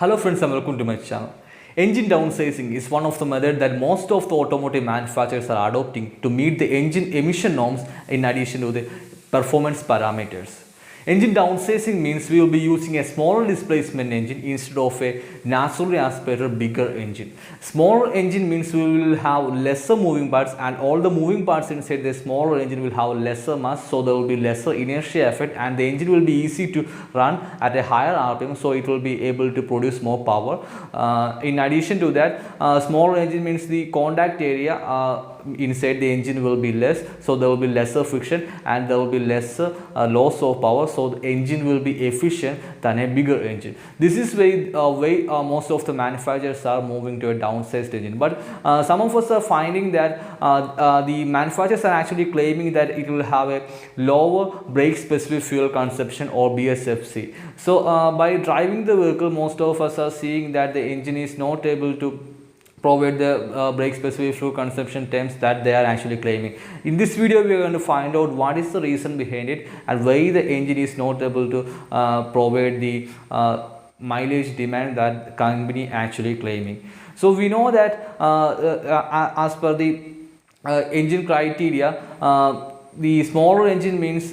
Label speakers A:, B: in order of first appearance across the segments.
A: Hello friends and welcome to my channel. Engine downsizing is one of the methods that most of the automotive manufacturers are adopting to meet the engine emission norms in addition to the performance parameters. Engine downsizing means we will be using a smaller displacement engine instead of a naturally aspirated bigger engine. Smaller engine means we will have lesser moving parts, and all the moving parts inside the smaller engine will have lesser mass, so there will be lesser inertia effect and the engine will be easy to run at a higher RPM, so it will be able to produce more power. In addition to that, smaller engine means the contact area inside the engine will be less, so there will be lesser friction and there will be lesser loss of power, so the engine will be efficient than a bigger engine. This is way most of the manufacturers are moving to a downsized engine, but some of us are finding that the manufacturers are actually claiming that it will have a lower brake specific fuel consumption or BSFC. So by driving the vehicle, most of us are seeing that the engine is not able to provide the brake specific fuel consumption terms that they are actually claiming. In this video we are going to find out what is the reason behind it and why the engine is not able to provide the mileage demand that the company actually claiming. So we know that as per the engine criteria, the smaller engine means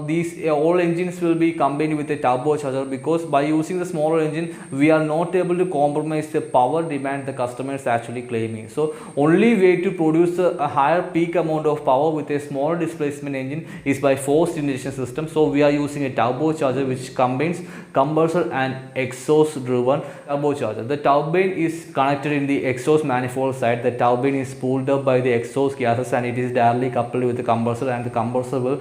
A: these all engines will be combined with a turbocharger, because by using the smaller engine we are not able to compromise the power demand the customer is actually claiming. So only way to produce a higher peak amount of power with a small displacement engine is by forced injection system. So we are using a turbocharger which combines compressor and exhaust driven turbocharger. The turbine is connected in the exhaust manifold side. The turbine is pulled up by the exhaust gases and it is directly coupled with the compressor, and the compressor will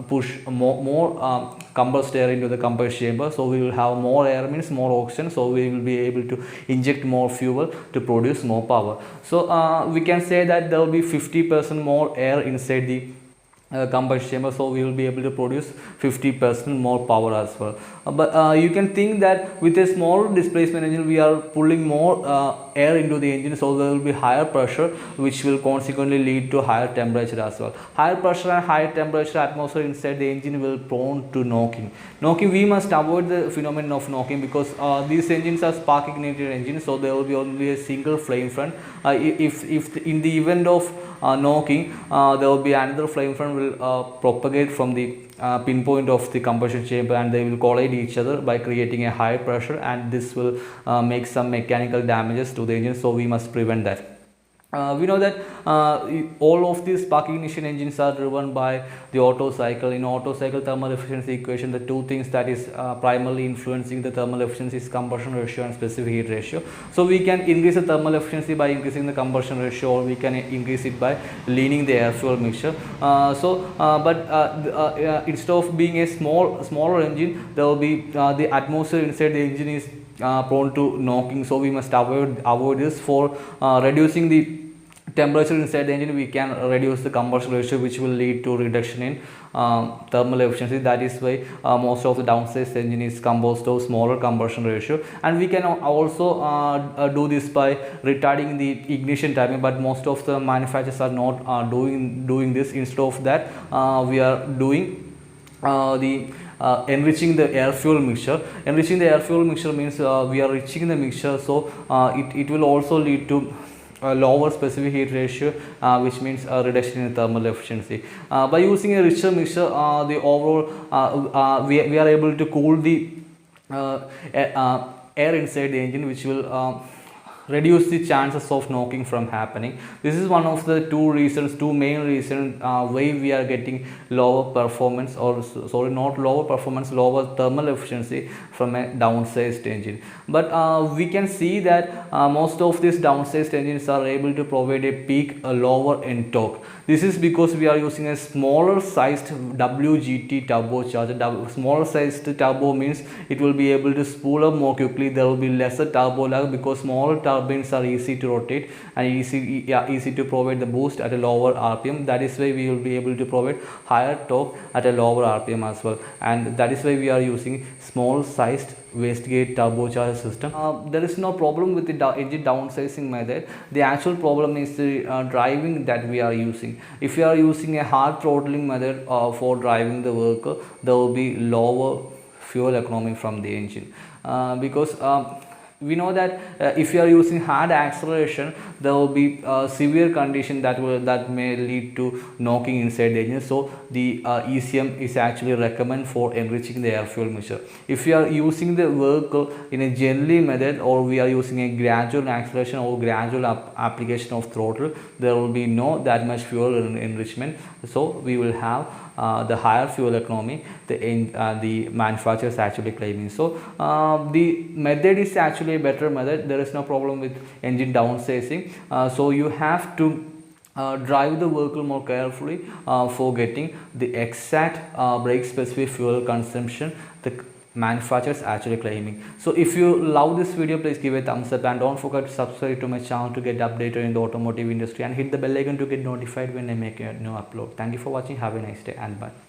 A: push more compressed air into the compressed chamber, so we will have more air means more oxygen, so we will be able to inject more fuel to produce more power. So we can say that there will be 50% more air inside the combustion chamber, so we will be able to produce 50% more power as well. But you can think that with a small displacement engine we are pulling more air into the engine, so there will be higher pressure which will consequently lead to higher temperature as well. Higher pressure and higher temperature atmosphere inside the engine will prone to knocking. We must avoid the phenomenon of knocking, because these engines are spark ignited engines, so there will be only a single flame front. If in the event of knocking, there will be another flame front will propagate from the pinpoint of the combustion chamber, and they will collide each other by creating a high pressure, and this will make some mechanical damages to the engine, so we must prevent that. We know that all of these spark ignition engines are driven by the Otto cycle. In Otto cycle thermal efficiency equation, the two things that is primarily influencing the thermal efficiency is combustion ratio and specific heat ratio. So we can increase the thermal efficiency by increasing the combustion ratio, or we can increase it by leaning the air fuel mixture. Instead of being a smaller engine, there will be the atmosphere inside the engine is prone to knocking, so we must avoid this. For reducing the temperature inside the engine, we can reduce the combustion ratio, which will lead to reduction in thermal efficiency. That is why most of the downsized engine is composed of smaller combustion ratio, and we can also do this by retarding the ignition timing, but most of the manufacturers are not doing this. Instead of that, we are doing enriching the air fuel mixture. Enriching the air fuel mixture means we are enriching the mixture, so it will also lead to a lower specific heat ratio, which means a reduction in thermal efficiency. By using a richer mixture, the overall we are able to cool the air inside the engine, which will reduce the chances of knocking from happening. This is one of the two main reasons why we are getting lower performance, or sorry, not lower performance, lower thermal efficiency from a downsized engine. But we can see that most of these downsized engines are able to provide a peak lower end torque. This is because we are using a smaller sized WGT turbocharger. Smaller sized turbo means it will be able to spool up more quickly. There will be lesser turbo lag, because smaller turbines are easy to rotate and easy to provide the boost at a lower RPM. That is why we will be able to provide higher torque at a lower RPM as well, and that is why we are using small sized wastegate turbocharger system. There is no problem with the engine downsizing method. The actual problem is the driving that we are using. If you are using a hard throttling method for driving the vehicle, there will be lower fuel economy from the engine. because we know that if you are using hard acceleration, there will be severe condition that may lead to knocking inside the engine. So the ECM is actually recommended for enriching the air fuel mixture. If you are using the vehicle in a gently method, or we are using a gradual acceleration or gradual application of throttle, there will be no that much fuel enrichment. So we will have the higher fuel economy the manufacturer is actually claiming. So the method is actually a better method. There is no problem with engine downsizing. So you have to drive the vehicle more carefully for getting the exact brake specific fuel consumption the manufacturer is actually claiming. So if you love this video, please give a thumbs up and don't forget to subscribe to my channel to get updated in the automotive industry, and hit the bell icon to get notified when I make a new upload. Thank you for watching. Have a nice day and bye.